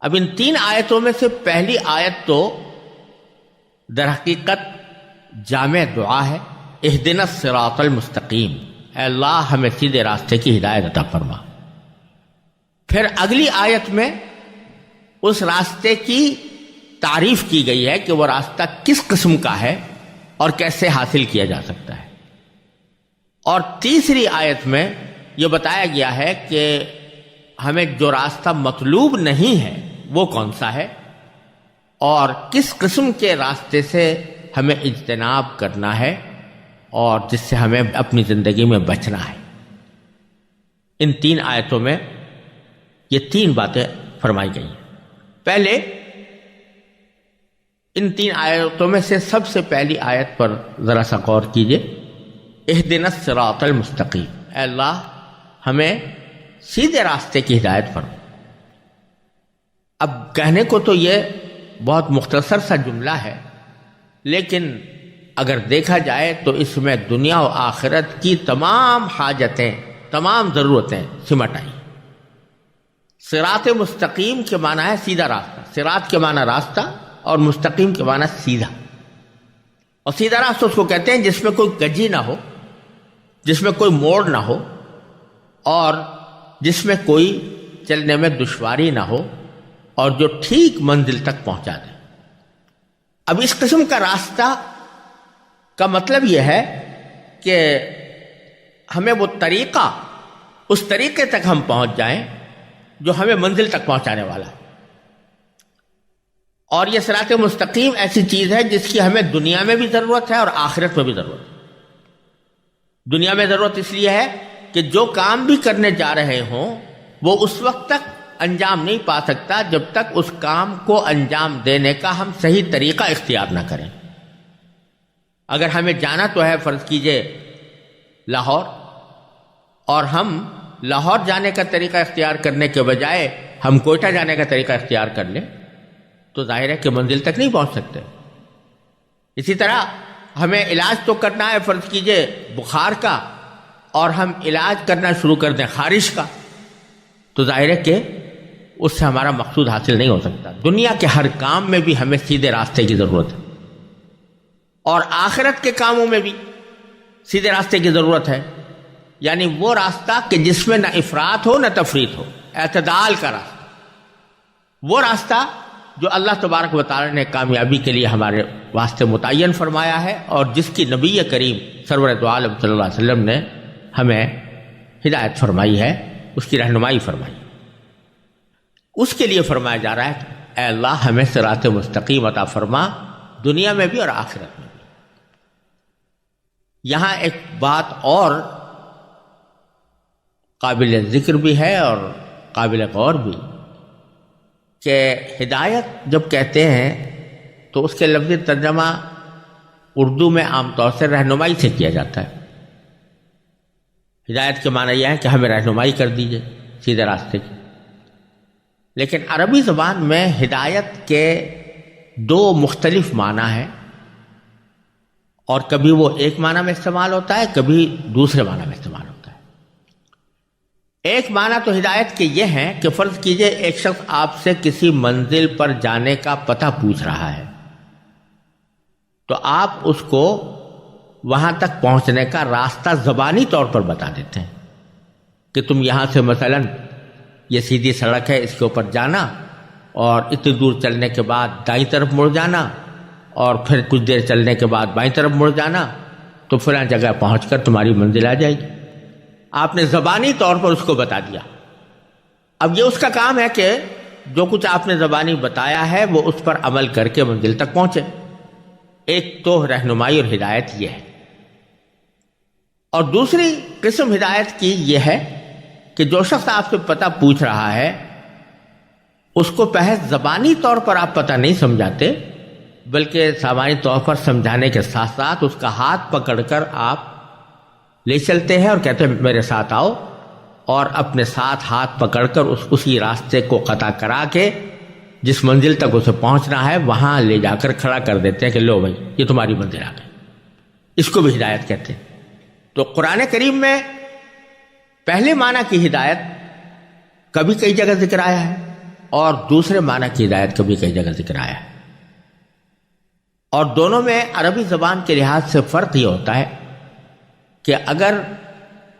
اب ان 3 آیتوں میں سے پہلی آیت تو در حقیقت جامع دعا ہے، اہدنا الصراط المستقیم، اے اللہ ہمیں سیدھے راستے کی ہدایت عطا فرما۔ پھر اگلی آیت میں اس راستے کی تعریف کی گئی ہے کہ وہ راستہ کس قسم کا ہے اور کیسے حاصل کیا جا سکتا ہے، اور تیسری آیت میں یہ بتایا گیا ہے کہ ہمیں جو راستہ مطلوب نہیں ہے وہ کون سا ہے اور کس قسم کے راستے سے ہمیں اجتناب کرنا ہے اور جس سے ہمیں اپنی زندگی میں بچنا ہے۔ ان 3 آیتوں میں یہ 3 باتیں فرمائی گئی ہیں۔ پہلے ان 3 آیتوں میں سے سب سے پہلی آیت پر ذرا سا غور کیجئے، اہدنا الصراط المستقیم، اے اللہ ہمیں سیدھے راستے کی ہدایت فرما۔ اب کہنے کو تو یہ بہت مختصر سا جملہ ہے، لیکن اگر دیکھا جائے تو اس میں دنیا و آخرت کی تمام حاجتیں، تمام ضرورتیں سمٹ آئی۔ صراط مستقیم کے معنی ہے سیدھا راستہ، صراط کے معنی راستہ اور مستقیم کے معنی سیدھا، اور سیدھا راستہ اس کو کہتے ہیں جس میں کوئی کجی نہ ہو، جس میں کوئی موڑ نہ ہو، اور جس میں کوئی چلنے میں دشواری نہ ہو، اور جو ٹھیک منزل تک پہنچا دے۔ اب اس قسم کا راستہ کا مطلب یہ ہے کہ ہمیں وہ طریقہ، اس طریقے تک ہم پہنچ جائیں جو ہمیں منزل تک پہنچانے والا ہے۔ اور یہ صراط مستقیم ایسی چیز ہے جس کی ہمیں دنیا میں بھی ضرورت ہے اور آخرت میں بھی ضرورت ہے۔ دنیا میں ضرورت اس لیے ہے کہ جو کام بھی کرنے جا رہے ہوں وہ اس وقت تک انجام نہیں پا سکتا جب تک اس کام کو انجام دینے کا ہم صحیح طریقہ اختیار نہ کریں۔ اگر ہمیں جانا تو ہے فرض کیجئے لاہور، اور ہم لاہور جانے کا طریقہ اختیار کرنے کے بجائے ہم کوئٹہ جانے کا طریقہ اختیار کر لیں تو ظاہر ہے کہ منزل تک نہیں پہنچ سکتے۔ اسی طرح ہمیں علاج تو کرنا ہے فرض کیجئے بخار کا، اور ہم علاج کرنا شروع کر دیں خارش کا، تو ظاہر ہے کہ اس سے ہمارا مقصود حاصل نہیں ہو سکتا۔ دنیا کے ہر کام میں بھی ہمیں سیدھے راستے کی ضرورت ہے، اور آخرت کے کاموں میں بھی سیدھے راستے کی ضرورت ہے، یعنی وہ راستہ کہ جس میں نہ افراط ہو نہ تفریط ہو، اعتدال کا راستہ، وہ راستہ جو اللہ تبارک و تعالی نے کامیابی کے لیے ہمارے واسطے متعین فرمایا ہے، اور جس کی نبی کریم سرور دو عالم صلی اللہ علیہ وسلم نے ہمیں ہدایت فرمائی ہے، اس کی رہنمائی فرمائی۔ اس کے لیے فرمایا جا رہا ہے اے اللہ ہمیں صراط مستقیم عطا فرما، دنیا میں بھی اور آخرت میں بھی۔ یہاں ایک بات اور قابل ذکر بھی ہے اور قابل غور بھی، کہ ہدایت جب کہتے ہیں تو اس کے لفظی ترجمہ اردو میں عام طور سے رہنمائی سے کیا جاتا ہے۔ ہدایت کے معنی یہ ہے کہ ہمیں رہنمائی کر دیجئے سیدھے راستے کی، لیکن عربی زبان میں ہدایت کے 2 مختلف معنی ہیں، اور کبھی وہ ایک معنی میں استعمال ہوتا ہے، کبھی دوسرے معنی میں استعمال ہوتا ہے۔ ایک معنی تو ہدایت کے یہ ہیں کہ فرض کیجئے ایک شخص آپ سے کسی منزل پر جانے کا پتہ پوچھ رہا ہے، تو آپ اس کو وہاں تک پہنچنے کا راستہ زبانی طور پر بتا دیتے ہیں کہ تم یہاں سے مثلاً یہ سیدھی سڑک ہے، اس کے اوپر جانا، اور اتنی دور چلنے کے بعد دائیں طرف مڑ جانا، اور پھر کچھ دیر چلنے کے بعد بائیں طرف مڑ جانا، تو فلاں جگہ پہنچ کر تمہاری منزل آ جائے گی۔ آپ نے زبانی طور پر اس کو بتا دیا۔ اب یہ اس کا کام ہے کہ جو کچھ آپ نے زبانی بتایا ہے وہ اس پر عمل کر کے منزل تک پہنچے۔ ایک تو رہنمائی اور ہدایت یہ ہے، اور دوسری قسم ہدایت کی یہ ہے کہ جو شخص آپ سے پتہ پوچھ رہا ہے اس کو پہلے زبانی طور پر آپ پتہ نہیں سمجھاتے، بلکہ سامانی طور پر سمجھانے کے ساتھ ساتھ اس کا ہاتھ پکڑ کر آپ لے چلتے ہیں اور کہتے ہیں میرے ساتھ آؤ، اور اپنے ساتھ ہاتھ پکڑ کر اسی راستے کو قطع کرا کے جس منزل تک اسے پہنچنا ہے وہاں لے جا کر کھڑا کر دیتے ہیں کہ لو بھائی یہ تمہاری منزل آ گئی۔ اس کو بھی ہدایت کہتے ہیں۔ تو قرآن کریم میں پہلے معنی کی ہدایت کبھی کئی جگہ ذکر آیا ہے، اور دوسرے معنی کی ہدایت کا بھی کئی جگہ ذکر آیا ہے، اور دونوں میں عربی زبان کے لحاظ سے فرق یہ ہوتا ہے کہ اگر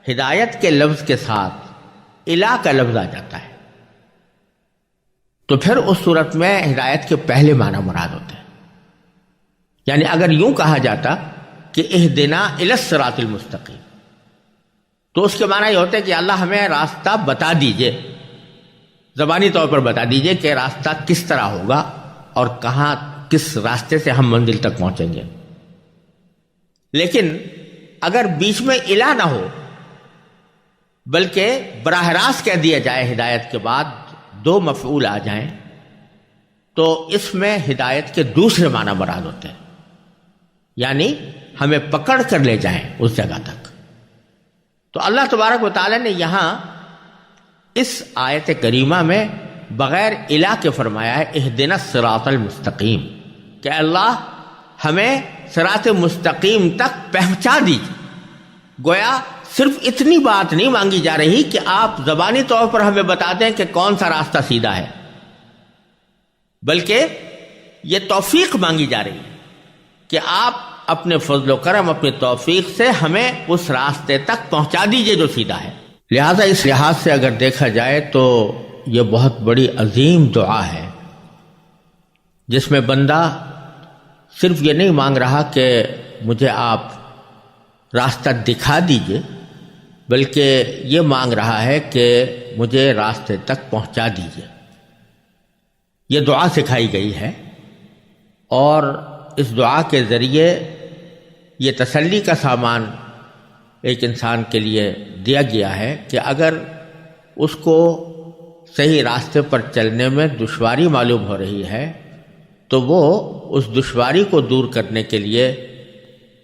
ہدایت کے لفظ کے ساتھ الہ کا لفظ آ جاتا ہے تو پھر اس صورت میں ہدایت کے پہلے معنی مراد ہوتے ہیں. یعنی اگر یوں کہا جاتا کہ اہدنا الی الصراط المستقیم، تو اس کے معنی یہ ہوتا ہے کہ اللہ ہمیں راستہ بتا دیجئے، زبانی طور پر بتا دیجئے کہ راستہ کس طرح ہوگا اور کہاں کس راستے سے ہم منزل تک پہنچیں گے. لیکن اگر بیچ میں الہ نہ ہو بلکہ براہ راست کہہ دیا جائے ہدایت کے بعد دو مفعول آ جائیں تو اس میں ہدایت کے دوسرے معنی مراد ہوتے ہیں، یعنی ہمیں پکڑ کر لے جائیں اس جگہ تک. تو اللہ تبارک و تعالی نے یہاں اس آیت کریمہ میں بغیر الہ کے فرمایا ہے اہدنا الصراط المستقیم، کہ اللہ ہمیں صراط مستقیم تک پہنچا دیجیے. گویا صرف اتنی بات نہیں مانگی جا رہی کہ آپ زبانی طور پر ہمیں بتا دیں کہ کون سا راستہ سیدھا ہے، بلکہ یہ توفیق مانگی جا رہی ہے کہ آپ اپنے فضل و کرم، اپنی توفیق سے ہمیں اس راستے تک پہنچا دیجئے جو سیدھا ہے. لہذا اس لحاظ سے اگر دیکھا جائے تو یہ بہت بڑی عظیم دعا ہے، جس میں بندہ صرف یہ نہیں مانگ رہا کہ مجھے آپ راستہ دکھا دیجئے، بلکہ یہ مانگ رہا ہے کہ مجھے راستے تک پہنچا دیجئے. یہ دعا سکھائی گئی ہے، اور اس دعا کے ذریعے یہ تسلی کا سامان ایک انسان کے لیے دیا گیا ہے کہ اگر اس کو صحیح راستے پر چلنے میں دشواری معلوم ہو رہی ہے تو وہ اس دشواری کو دور کرنے کے لیے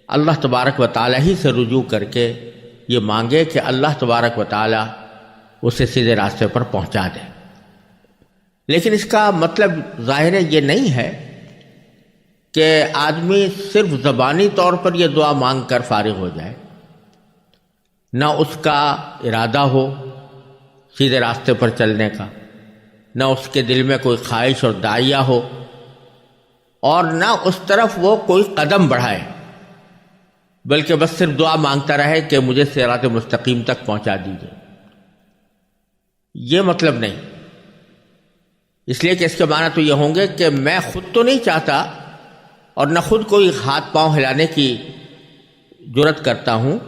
اللہ تبارک و تعالی ہی سے رجوع کر کے یہ مانگے کہ اللہ تبارک و تعالی اسے سیدھے راستے پر پہنچا دے. لیکن اس کا مطلب ظاہر یہ نہیں ہے کہ آدمی صرف زبانی طور پر یہ دعا مانگ کر فارغ ہو جائے، نہ اس کا ارادہ ہو سیدھے راستے پر چلنے کا، نہ اس کے دل میں کوئی خواہش اور داعیہ ہو، اور نہ اس طرف وہ کوئی قدم بڑھائے، بلکہ بس صرف دعا مانگتا رہے کہ مجھے صراط مستقیم تک پہنچا دیجیے. یہ مطلب نہیں، اس لیے کہ اس کے معنی تو یہ ہوں گے کہ میں خود تو نہیں چاہتا اور نہ خود کوئی ہاتھ پاؤں ہلانے کی جرت کرتا ہوں،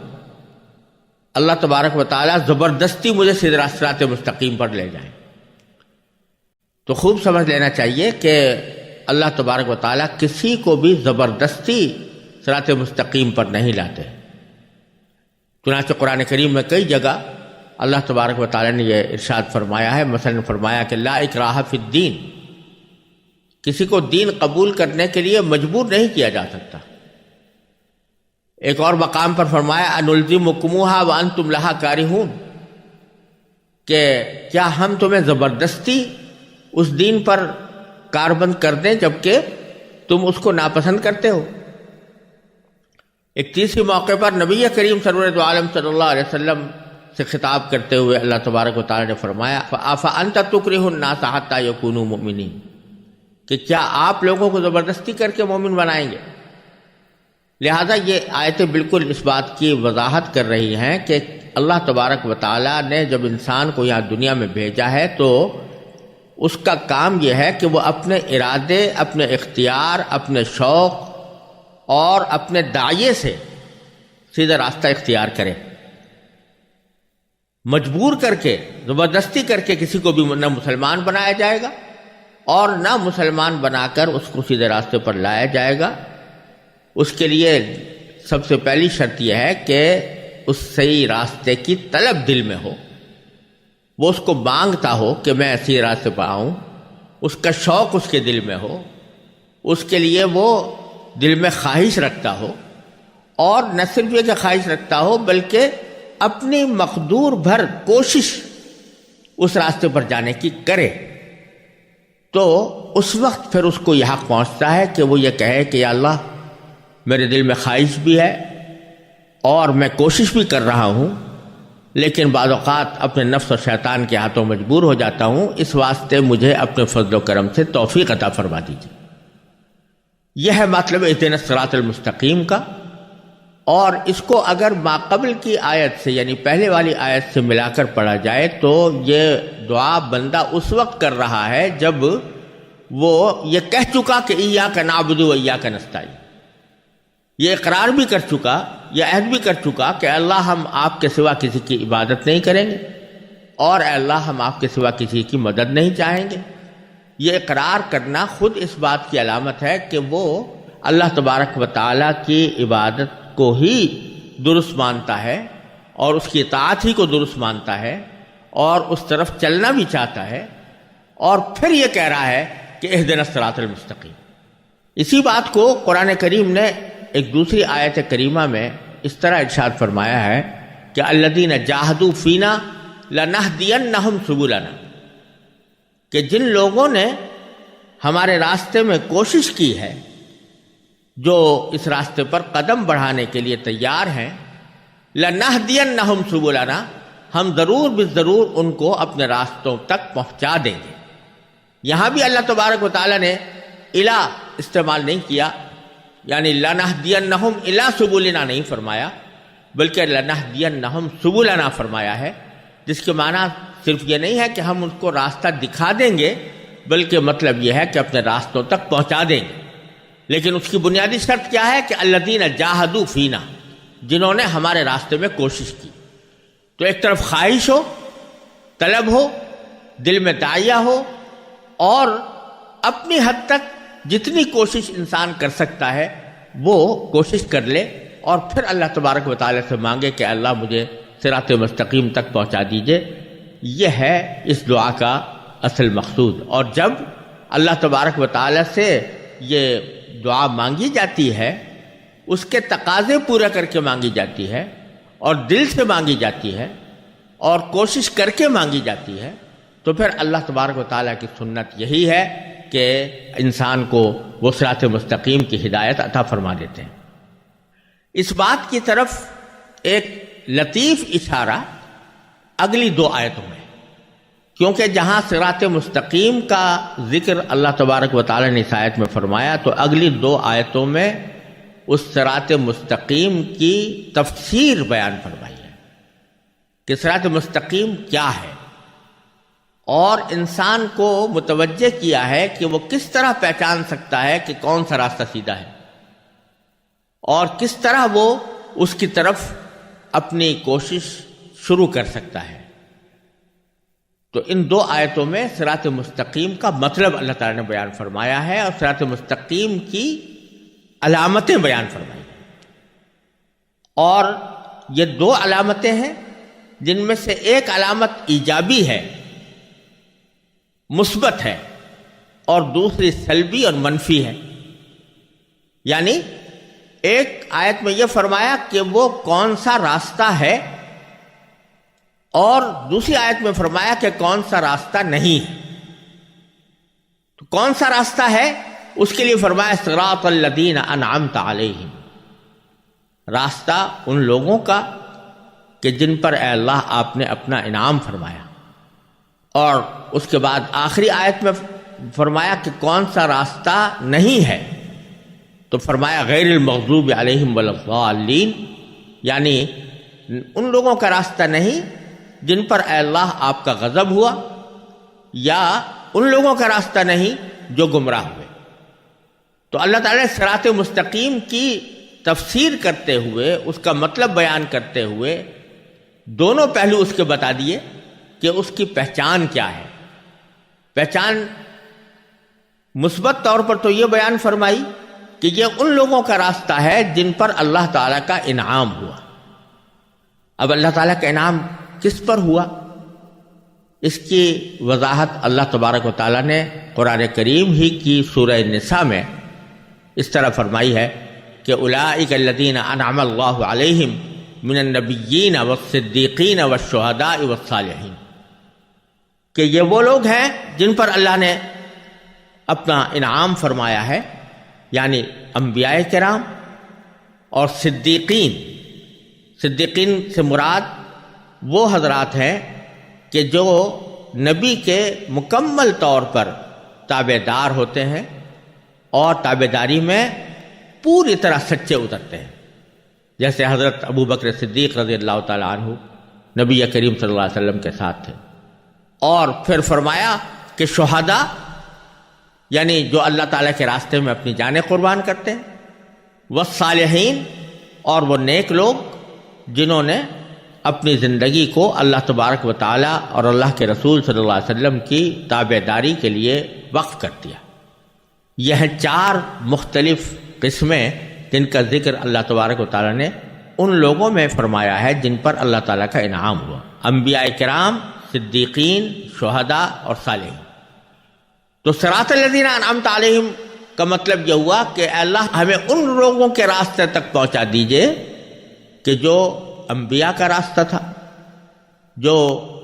اللہ تبارک و تعالیٰ زبردستی مجھے سیدھے صراط مستقیم پر لے جائیں. تو خوب سمجھ لینا چاہیے کہ اللہ تبارک و تعالیٰ کسی کو بھی زبردستی صراط مستقیم پر نہیں لاتے. چنانچہ قرآن کریم میں کئی جگہ اللہ تبارک و تعالیٰ نے یہ ارشاد فرمایا ہے، مثلا فرمایا کہ لا اکراہ فی الدین، کسی کو دین قبول کرنے کے لیے مجبور نہیں کیا جا سکتا. ایک اور مقام پر فرمایا انلزمکموہا وانتم لہا کارہون، کہ کیا ہم تمہیں زبردستی اس دین پر کاربند کر دیں جبکہ تم اس کو ناپسند کرتے ہو. ایک تیسری موقع پر نبی کریم سرور دو عالم صلی اللہ علیہ وسلم سے خطاب کرتے ہوئے اللہ تبارک و تعالی نے فرمایا فَأَنْتَ تُكْرِهُ النَّاسَ حَتَّى يَكُونُوا مُؤْمِنِينَ، کہ کیا آپ لوگوں کو زبردستی کر کے مومن بنائیں گے. لہذا یہ آیتیں بالکل اس بات کی وضاحت کر رہی ہیں کہ اللہ تبارک و تعالی نے جب انسان کو یہاں دنیا میں بھیجا ہے تو اس کا کام یہ ہے کہ وہ اپنے ارادے، اپنے اختیار، اپنے شوق اور اپنے داعیے سے سیدھا راستہ اختیار کرے. مجبور کر کے، زبردستی کر کے کسی کو بھی نہ مسلمان بنایا جائے گا اور نہ مسلمان بنا کر اس کو سیدھے راستے پر لایا جائے گا. اس کے لیے سب سے پہلی شرط یہ ہے کہ اس صحیح راستے کی طلب دل میں ہو، وہ اس کو مانگتا ہو کہ میں ایسی راستے پر آؤں، اس کا شوق اس کے دل میں ہو، اس کے لیے وہ دل میں خواہش رکھتا ہو، اور نہ صرف یہ کہ خواہش رکھتا ہو بلکہ اپنی مقدور بھر کوشش اس راستے پر جانے کی کرے. تو اس وقت پھر اس کو یہ حق پہنچتا ہے کہ وہ یہ کہے کہ یا اللہ میرے دل میں خواہش بھی ہے اور میں کوشش بھی کر رہا ہوں، لیکن بعض اوقات اپنے نفس اور شیطان کے ہاتھوں مجبور ہو جاتا ہوں، اس واسطے مجھے اپنے فضل و کرم سے توفیق عطا فرما دیجیے۔ یہ ہے مطلب اہدنا الصراط المستقیم کا، اور اس کو اگر ماقبل کی آیت سے یعنی پہلے والی آیت سے ملا کر پڑھا جائے تو یہ دعا بندہ اس وقت کر رہا ہے جب وہ یہ کہہ چکا کہ ایاک نعبد و ایاک نستعین، یہ اقرار بھی کر چکا، یہ عہد بھی کر چکا کہ اللہ ہم آپ کے سوا کسی کی عبادت نہیں کریں گے، اور اے اللہ ہم آپ کے سوا کسی کی مدد نہیں چاہیں گے۔ یہ اقرار کرنا خود اس بات کی علامت ہے کہ وہ اللہ تبارک و تعالیٰ کی عبادت کو ہی درست مانتا ہے اور اس کی اطاعت ہی کو درست مانتا ہے اور اس طرف چلنا بھی چاہتا ہے، اور پھر یہ کہہ رہا ہے کہ اہدنا الصراط المستقیم۔ اسی بات کو قرآن کریم نے ایک دوسری آیت کریمہ میں اس طرح ارشاد فرمایا ہے کہ الذین جاہدوا فینا لنہدینہم سبلنا، کہ جن لوگوں نے ہمارے راستے میں کوشش کی ہے، جو اس راستے پر قدم بڑھانے کے لیے تیار ہیں، لنہدینہم سبلنا، ہم ضرور بالضرور ان کو اپنے راستوں تک پہنچا دیں گے۔ یہاں بھی اللہ تبارک و تعالیٰ نے الا استعمال نہیں کیا، یعنی لنہدینہم الی سبلنا نہیں فرمایا، بلکہ لنہدینہم سبلنا فرمایا ہے، جس کے معنی صرف یہ نہیں ہے کہ ہم ان کو راستہ دکھا دیں گے، بلکہ مطلب یہ ہے کہ اپنے راستوں تک پہنچا دیں گے۔ لیکن اس کی بنیادی شرط کیا ہے کہ الذین جاہدوا فینا، جنہوں نے ہمارے راستے میں کوشش کی۔ تو ایک طرف خواہش ہو، طلب ہو، دل میں داعیہ ہو، اور اپنی حد تک جتنی کوشش انسان کر سکتا ہے وہ کوشش کر لے، اور پھر اللہ تبارک و تعالیٰ سے مانگے کہ اللہ مجھے صراط مستقیم تک پہنچا دیجئے۔ یہ ہے اس دعا کا اصل مقصود۔ اور جب اللہ تبارک و تعالیٰ سے یہ دعا مانگی جاتی ہے، اس کے تقاضے پورا کر کے مانگی جاتی ہے، اور دل سے مانگی جاتی ہے، اور کوشش کر کے مانگی جاتی ہے، تو پھر اللہ تبارک و تعالیٰ کی سنت یہی ہے کہ انسان کو وہ صراط مستقیم کی ہدایت عطا فرما دیتے ہیں۔ اس بات کی طرف ایک لطیف اشارہ اگلی دو آیتوں میں، کیونکہ جہاں صراط مستقیم کا ذکر اللہ تبارک و تعالیٰ نے اس آیت میں فرمایا، تو اگلی دو آیتوں میں اس صراط مستقیم کی تفسیر بیان فرمائی ہے کہ صراط مستقیم کیا ہے، اور انسان کو متوجہ کیا ہے کہ وہ کس طرح پہچان سکتا ہے کہ کون سا راستہ سیدھا ہے، اور کس طرح وہ اس کی طرف اپنی کوشش شروع کر سکتا ہے۔ تو ان دو آیتوں میں صراط مستقیم کا مطلب اللہ تعالیٰ نے بیان فرمایا ہے، اور صراط مستقیم کی علامتیں بیان فرمائی ہیں۔ اور یہ دو علامتیں ہیں جن میں سے ایک علامت ایجابی ہے، مثبت ہے، اور دوسری سلبی اور منفی ہے۔ یعنی ایک آیت میں یہ فرمایا کہ وہ کون سا راستہ ہے، اور دوسری آیت میں فرمایا کہ کون سا راستہ نہیں ہے۔ تو کون سا راستہ ہے اس کے لیے فرمایا صراط الذین انعمت علیہم، راستہ ان لوگوں کا کہ جن پر اے اللہ آپ نے اپنا انعام فرمایا۔ اور اس کے بعد آخری آیت میں فرمایا کہ کون سا راستہ نہیں ہے، تو فرمایا غیر المغضوب علیہم ولا الضالین، یعنی ان لوگوں کا راستہ نہیں جن پر اے اللہ آپ کا غضب ہوا، یا ان لوگوں کا راستہ نہیں جو گمراہ ہوئے۔ تو اللہ تعالیٰ نے صراط مستقیم کی تفسیر کرتے ہوئے، اس کا مطلب بیان کرتے ہوئے دونوں پہلو اس کے بتا دیے کہ اس کی پہچان کیا ہے۔ پہچان مثبت طور پر تو یہ بیان فرمائی کہ یہ ان لوگوں کا راستہ ہے جن پر اللہ تعالیٰ کا انعام ہوا۔ اب اللہ تعالیٰ کا انعام کس پر ہوا، اس کی وضاحت اللہ تبارک و تعالیٰ نے قرآن کریم ہی کی سورہ نساء میں اس طرح فرمائی ہے کہ اولئک الذین انعم اللہ علیہم من النبیین والصدیقین والشہداء والصالحین، کہ یہ وہ لوگ ہیں جن پر اللہ نے اپنا انعام فرمایا ہے، یعنی انبیاء کرام اور صدیقین۔ صدیقین سے مراد وہ حضرات ہیں کہ جو نبی کے مکمل طور پر تابع دار ہوتے ہیں اور تابع داری میں پوری طرح سچے اترتے ہیں، جیسے حضرت ابو بکر صدیق رضی اللہ تعالیٰ عنہ نبی کریم صلی اللہ علیہ وسلم کے ساتھ تھے۔ اور پھر فرمایا کہ شہداء یعنی جو اللہ تعالیٰ کے راستے میں اپنی جانیں قربان کرتے ہیں، والصالحین اور وہ نیک لوگ جنہوں نے اپنی زندگی کو اللہ تبارک و تعالیٰ اور اللہ کے رسول صلی اللہ علیہ وسلم کی تابع داری کے لیے وقف کر دیا۔ یہ 4 مختلف قسمیں جن کا ذکر اللہ تبارک و تعالیٰ نے ان لوگوں میں فرمایا ہے جن پر اللہ تعالیٰ کا انعام ہوا، انبیاء کرام، صدیقین، شہداء اور صالحین۔ تو صراط الذین انعمت علیہم کا مطلب یہ ہوا کہ اے اللہ ہمیں ان لوگوں کے راستے تک پہنچا دیجئے کہ جو انبیاء کا راستہ تھا، جو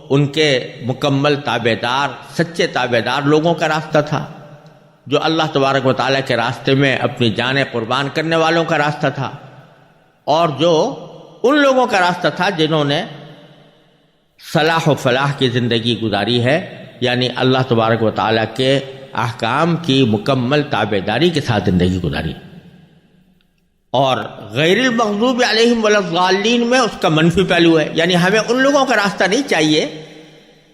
ان کے مکمل تابع دار، سچے تابع دار لوگوں کا راستہ تھا، جو اللہ تبارک و تعالیٰ کے راستے میں اپنی جانیں قربان کرنے والوں کا راستہ تھا، اور جو ان لوگوں کا راستہ تھا جنہوں نے صلاح و فلاح کی زندگی گزاری ہے، یعنی اللہ تبارک و تعالیٰ کے احکام کی مکمل تابع داری کے ساتھ زندگی گزاری۔ اور غیر المغضوب علیہم ولا الضالین میں اس کا منفی پہلو ہے، یعنی ہمیں ان لوگوں کا راستہ نہیں چاہیے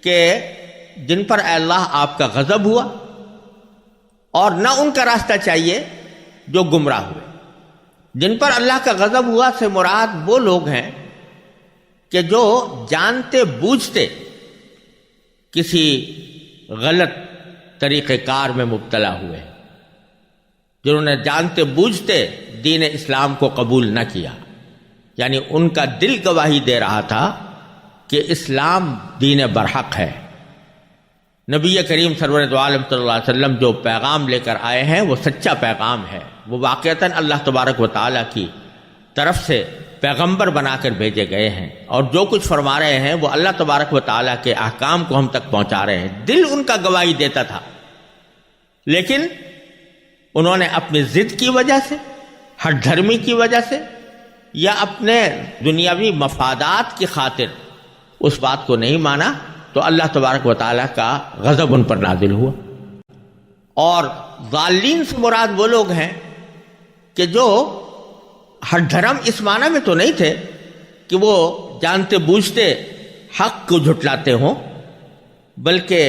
کہ جن پر اے اللہ آپ کا غضب ہوا، اور نہ ان کا راستہ چاہیے جو گمراہ ہوئے۔ جن پر اللہ کا غضب ہوا سے مراد وہ لوگ ہیں کہ جو جانتے بوجھتے کسی غلط طریقہ کار میں مبتلا ہوئے، جنہوں نے جانتے بوجھتے دین اسلام کو قبول نہ کیا، یعنی ان کا دل گواہی دے رہا تھا کہ اسلام دین برحق ہے، نبی کریم سرور دو عالم صلی اللہ علیہ وسلم جو پیغام لے کر آئے ہیں وہ سچا پیغام ہے، وہ واقعتاً اللہ تبارک و تعالیٰ کی طرف سے پیغمبر بنا کر بھیجے گئے ہیں، اور جو کچھ فرما رہے ہیں وہ اللہ تبارک و تعالیٰ کے احکام کو ہم تک پہنچا رہے ہیں۔ دل ان کا گواہی دیتا تھا، لیکن انہوں نے اپنی ضد کی وجہ سے، ہٹ دھرمی کی وجہ سے، یا اپنے دنیاوی مفادات کی خاطر اس بات کو نہیں مانا، تو اللہ تبارک و تعالیٰ کا غضب ان پر نازل ہوا۔ اور ضالین سے مراد وہ لوگ ہیں کہ جو ہٹ دھرم اس معنی میں تو نہیں تھے کہ وہ جانتے بوجھتے حق کو جھٹلاتے ہوں، بلکہ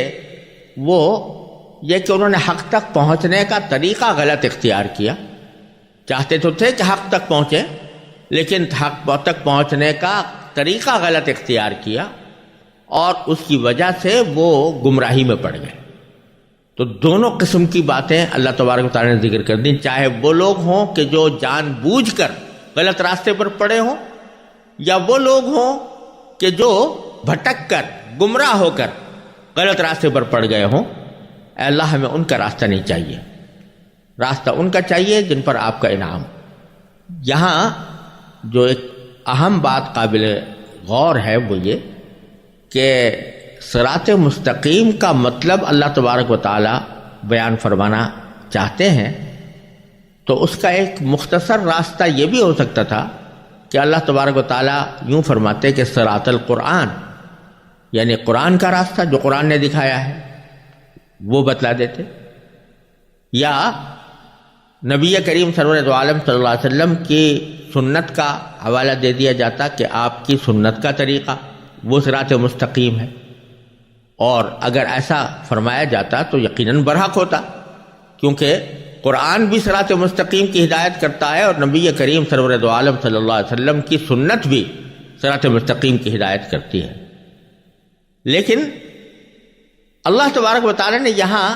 وہ یہ کہ انہوں نے حق تک پہنچنے کا طریقہ غلط اختیار کیا۔ چاہتے تو تھے کہ حق تک پہنچے، لیکن حق تک پہنچنے کا طریقہ غلط اختیار کیا، اور اس کی وجہ سے وہ گمراہی میں پڑ گئے۔ تو دونوں قسم کی باتیں اللہ تبارک و تعالیٰ نے ذکر کر دی، چاہے وہ لوگ ہوں کہ جو جان بوجھ کر غلط راستے پر پڑے ہوں، یا وہ لوگ ہوں کہ جو بھٹک کر، گمراہ ہو کر غلط راستے پر پڑ گئے ہوں۔ اے اللہ ہمیں ان کا راستہ نہیں چاہیے، راستہ ان کا چاہیے جن پر آپ کا انعام۔ یہاں جو ایک اہم بات قابل غور ہے وہ یہ کہ صراط مستقیم کا مطلب اللہ تبارک و تعالی بیان فرمانا چاہتے ہیں، تو اس کا ایک مختصر راستہ یہ بھی ہو سکتا تھا کہ اللہ تبارک و تعالی یوں فرماتے کہ صراط القرآن، یعنی قرآن کا راستہ جو قرآن نے دکھایا ہے وہ بتلا دیتے، یا نبی کریم سرور دو عالم صلی اللہ علیہ وسلم کی سنت کا حوالہ دے دیا جاتا کہ آپ کی سنت کا طریقہ وہ صراط مستقیم ہے، اور اگر ایسا فرمایا جاتا تو یقیناً برحق ہوتا، کیونکہ قرآن بھی صراط مستقیم کی ہدایت کرتا ہے، اور نبی کریم سرور دو عالم صلی اللہ علیہ وسلم کی سنت بھی صراط مستقیم کی ہدایت کرتی ہے۔ لیکن اللہ تبارک و تعالی نے یہاں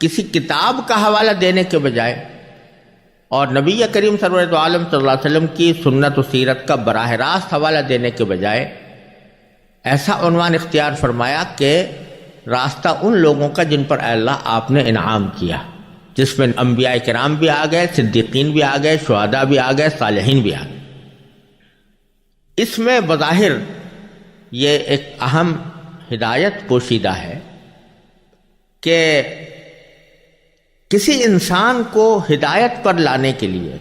کسی کتاب کا حوالہ دینے کے بجائے اور نبی کریم سرور دو عالم صلی اللہ علیہ وسلم کی سنت و سیرت کا براہ راست حوالہ دینے کے بجائے ایسا عنوان اختیار فرمایا کہ راستہ ان لوگوں کا جن پر اے اللہ آپ نے انعام کیا، جس میں انبیاء کرام بھی آ گئے، صدیقین بھی آ گئے، شہداء بھی آ گئے، صالحین بھی آ گئے۔ اس میں بظاہر یہ ایک اہم ہدایت پوشیدہ ہے کہ کسی انسان کو ہدایت پر لانے کے لیے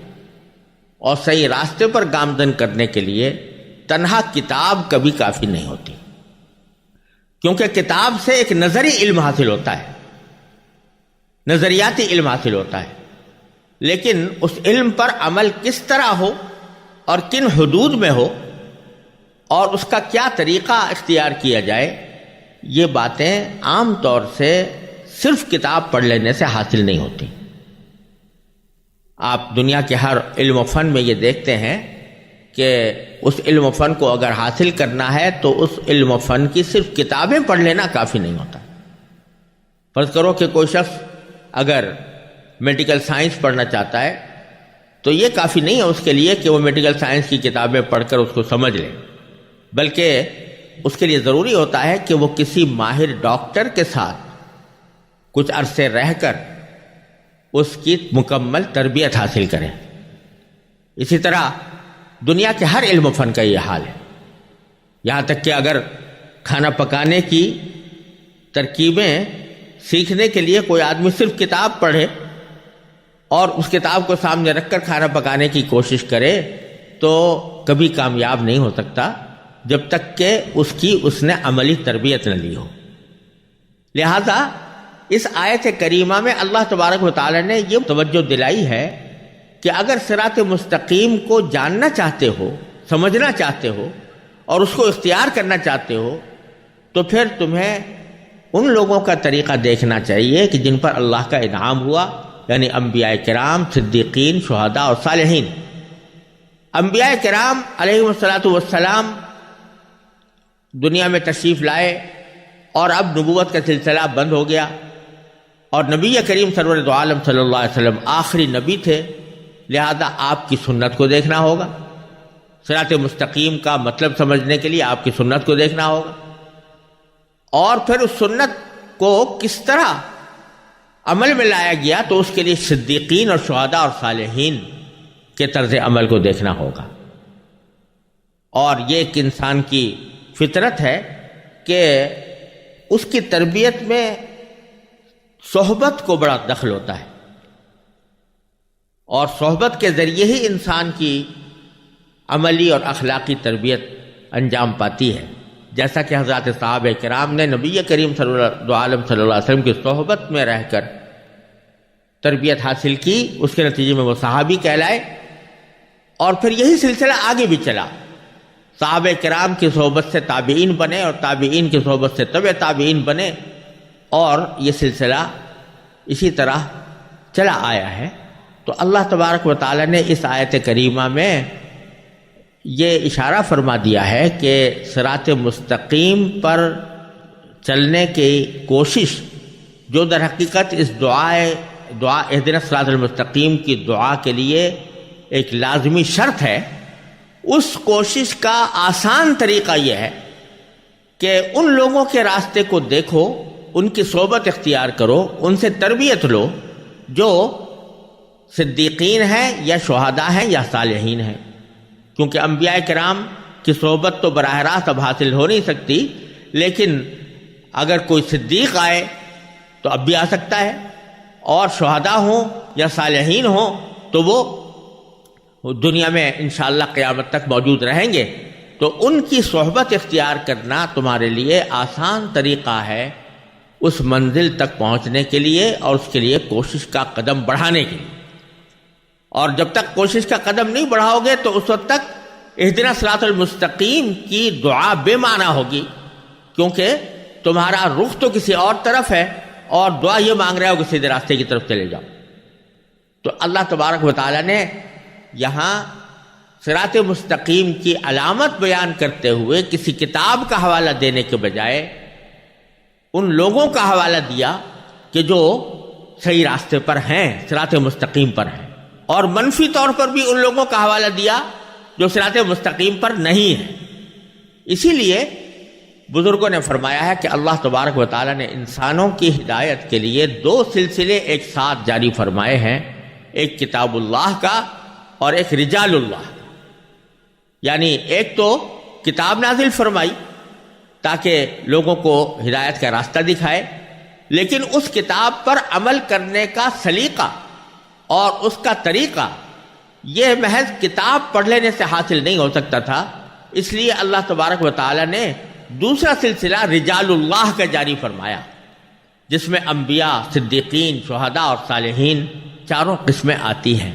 اور صحیح راستے پر گامزن کرنے کے لیے تنہا کتاب کبھی کافی نہیں ہوتی، کیونکہ کتاب سے ایک نظری علم حاصل ہوتا ہے، نظریاتی علم حاصل ہوتا ہے، لیکن اس علم پر عمل کس طرح ہو اور کن حدود میں ہو اور اس کا کیا طریقہ اختیار کیا جائے، یہ باتیں عام طور سے صرف کتاب پڑھ لینے سے حاصل نہیں ہوتی۔ آپ دنیا کے ہر علم و فن میں یہ دیکھتے ہیں کہ اس علم و فن کو اگر حاصل کرنا ہے تو اس علم و فن کی صرف کتابیں پڑھ لینا کافی نہیں ہوتا۔ فرض کرو کہ کوئی شخص اگر میڈیکل سائنس پڑھنا چاہتا ہے تو یہ کافی نہیں ہے اس کے لیے کہ وہ میڈیکل سائنس کی کتابیں پڑھ کر اس کو سمجھ لے، بلکہ اس کے لیے ضروری ہوتا ہے کہ وہ کسی ماہر ڈاکٹر کے ساتھ کچھ عرصے رہ کر اس کی مکمل تربیت حاصل کرے۔ اسی طرح دنیا کے ہر علم و فن کا یہ حال ہے، یہاں تک کہ اگر کھانا پکانے کی ترکیبیں سیکھنے کے لیے کوئی آدمی صرف کتاب پڑھے اور اس کتاب کو سامنے رکھ کر کھانا پکانے کی کوشش کرے تو کبھی کامیاب نہیں ہو سکتا جب تک کہ اس نے عملی تربیت نہ لی ہو۔ لہذا اس آیت کریمہ میں اللہ تبارک و تعالی نے یہ توجہ دلائی ہے کہ اگر صراط مستقیم کو جاننا چاہتے ہو، سمجھنا چاہتے ہو اور اس کو اختیار کرنا چاہتے ہو تو پھر تمہیں ان لوگوں کا طریقہ دیکھنا چاہیے کہ جن پر اللہ کا انعام ہوا، یعنی انبیاء کرام، صدیقین، شہداء اور صالحین۔ انبیاء کرام علیہم الصلاۃ والسلام دنیا میں تشریف لائے اور اب نبوت کا سلسلہ بند ہو گیا، اور نبی کریم سرور دو عالم صلی اللہ علیہ وسلم آخری نبی تھے، لہذا آپ کی سنت کو دیکھنا ہوگا۔ صراط مستقیم کا مطلب سمجھنے کے لیے آپ کی سنت کو دیکھنا ہوگا، اور پھر اس سنت کو کس طرح عمل میں لایا گیا تو اس کے لیے صدیقین اور شہداء اور صالحین کے طرز عمل کو دیکھنا ہوگا۔ اور یہ ایک انسان کی فطرت ہے کہ اس کی تربیت میں صحبت کو بڑا دخل ہوتا ہے، اور صحبت کے ذریعے ہی انسان کی عملی اور اخلاقی تربیت انجام پاتی ہے، جیسا کہ حضرات صحابہ کرام نے نبی کریم صلی اللہ علیہ وسلم کی صحبت میں رہ کر تربیت حاصل کی، اس کے نتیجے میں وہ صحابی کہلائے، اور پھر یہی سلسلہ آگے بھی چلا۔ صحابہ کرام کی صحبت سے تابعین بنے اور تابعین کی صحبت سے تبع تابعین بنے، اور یہ سلسلہ اسی طرح چلا آیا ہے۔ تو اللہ تبارک و تعالی نے اس آیت کریمہ میں یہ اشارہ فرما دیا ہے کہ صراط مستقیم پر چلنے کی کوشش، جو در حقیقت اس دعا اہدنا الصراط المستقیم کی دعا کے لیے ایک لازمی شرط ہے، اس کوشش کا آسان طریقہ یہ ہے کہ ان لوگوں کے راستے کو دیکھو، ان کی صحبت اختیار کرو، ان سے تربیت لو جو صدیقین ہیں یا شہداء ہیں یا صالحین ہیں، کیونکہ انبیاء کرام کی صحبت تو براہ راست اب حاصل ہو نہیں سکتی، لیکن اگر کوئی صدیق آئے تو اب بھی آ سکتا ہے، اور شہداء ہوں یا صالحین ہوں تو وہ دنیا میں انشاءاللہ قیامت تک موجود رہیں گے، تو ان کی صحبت اختیار کرنا تمہارے لیے آسان طریقہ ہے اس منزل تک پہنچنے کے لیے اور اس کے لیے کوشش کا قدم بڑھانے کے لیے۔ اور جب تک کوشش کا قدم نہیں بڑھاؤ گے تو اس وقت تک اہدنا الصراط المستقیم کی دعا بے معنی ہوگی، کیونکہ تمہارا رخ تو کسی اور طرف ہے اور دعا یہ مانگ رہے ہو کہ سیدھے راستے کی طرف چلے جاؤ۔ تو اللہ تبارک و تعالی نے یہاں صراط مستقیم کی علامت بیان کرتے ہوئے کسی کتاب کا حوالہ دینے کے بجائے ان لوگوں کا حوالہ دیا کہ جو صحیح راستے پر ہیں، صراط مستقیم پر ہیں، اور منفی طور پر بھی ان لوگوں کا حوالہ دیا جو صراط مستقیم پر نہیں ہے۔ اسی لیے بزرگوں نے فرمایا ہے کہ اللہ تبارک و تعالی نے انسانوں کی ہدایت کے لیے دو سلسلے ایک ساتھ جاری فرمائے ہیں، ایک کتاب اللہ کا اور ایک رجال اللہ کا۔ یعنی ایک تو کتاب نازل فرمائی تاکہ لوگوں کو ہدایت کا راستہ دکھائے، لیکن اس کتاب پر عمل کرنے کا سلیقہ اور اس کا طریقہ یہ محض کتاب پڑھ لینے سے حاصل نہیں ہو سکتا تھا، اس لیے اللہ تبارک و تعالی نے دوسرا سلسلہ رجال اللہ کا جاری فرمایا، جس میں انبیاء، صدیقین، شہداء اور صالحین چاروں قسمیں آتی ہیں۔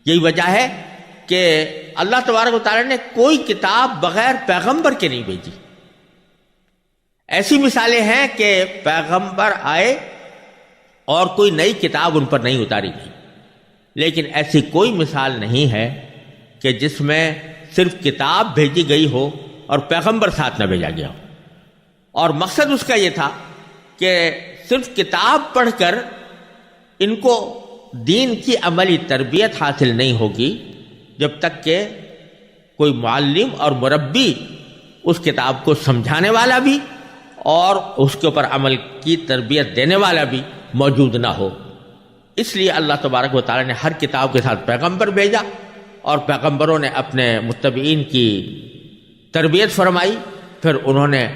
یہی وجہ ہے کہ اللہ تبارک و تعالی نے کوئی کتاب بغیر پیغمبر کے نہیں بھیجی۔ ایسی مثالیں ہیں کہ پیغمبر آئے اور کوئی نئی کتاب ان پر نہیں اتاری گئی، لیکن ایسی کوئی مثال نہیں ہے کہ جس میں صرف کتاب بھیجی گئی ہو اور پیغمبر ساتھ نہ بھیجا گیا ہو۔ اور مقصد اس کا یہ تھا کہ صرف کتاب پڑھ کر ان کو دین کی عملی تربیت حاصل نہیں ہوگی جب تک کہ کوئی معلم اور مربی اس کتاب کو سمجھانے والا بھی اور اس کے اوپر عمل کی تربیت دینے والا بھی موجود نہ ہو۔ اس لیے اللہ تبارک و تعالی نے ہر کتاب کے ساتھ پیغمبر بھیجا، اور پیغمبروں نے اپنے متبعین کی تربیت فرمائی، پھر انہوں نے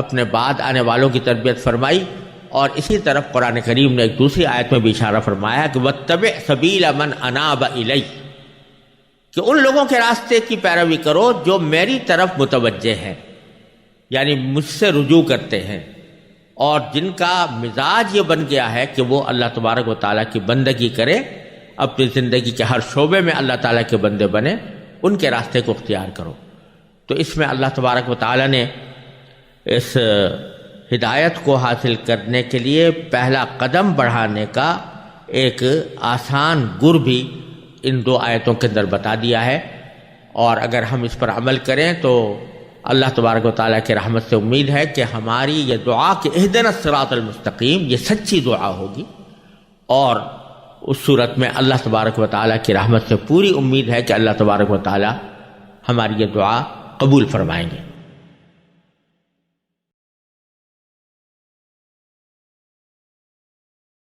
اپنے بعد آنے والوں کی تربیت فرمائی۔ اور اسی طرف قرآن کریم نے ایک دوسری آیت میں بھی اشارہ فرمایا کہ وَاتَّبِعْ سَبِيلَ مَنْ أَنَابَ إِلَيَّ، کہ ان لوگوں کے راستے کی پیروی کرو جو میری طرف متوجہ ہیں، یعنی مجھ سے رجوع کرتے ہیں، اور جن کا مزاج یہ بن گیا ہے کہ وہ اللہ تبارک و تعالیٰ کی بندگی کرے، اپنی زندگی کے ہر شعبے میں اللہ تعالیٰ کے بندے بنے، ان کے راستے کو اختیار کرو۔ تو اس میں اللہ تبارک و تعالیٰ نے اس ہدایت کو حاصل کرنے کے لیے پہلا قدم بڑھانے کا ایک آسان گر بھی ان دو آیتوں کے اندر بتا دیا ہے، اور اگر ہم اس پر عمل کریں تو اللہ تبارک و تعالیٰ کی رحمت سے امید ہے کہ ہماری یہ دعا کہ اہدنا الصراط المستقیم یہ سچی دعا ہوگی، اور اس صورت میں اللہ تبارک و تعالیٰ کی رحمت سے پوری امید ہے کہ اللہ تبارک و تعالیٰ ہماری یہ دعا قبول فرمائیں گے۔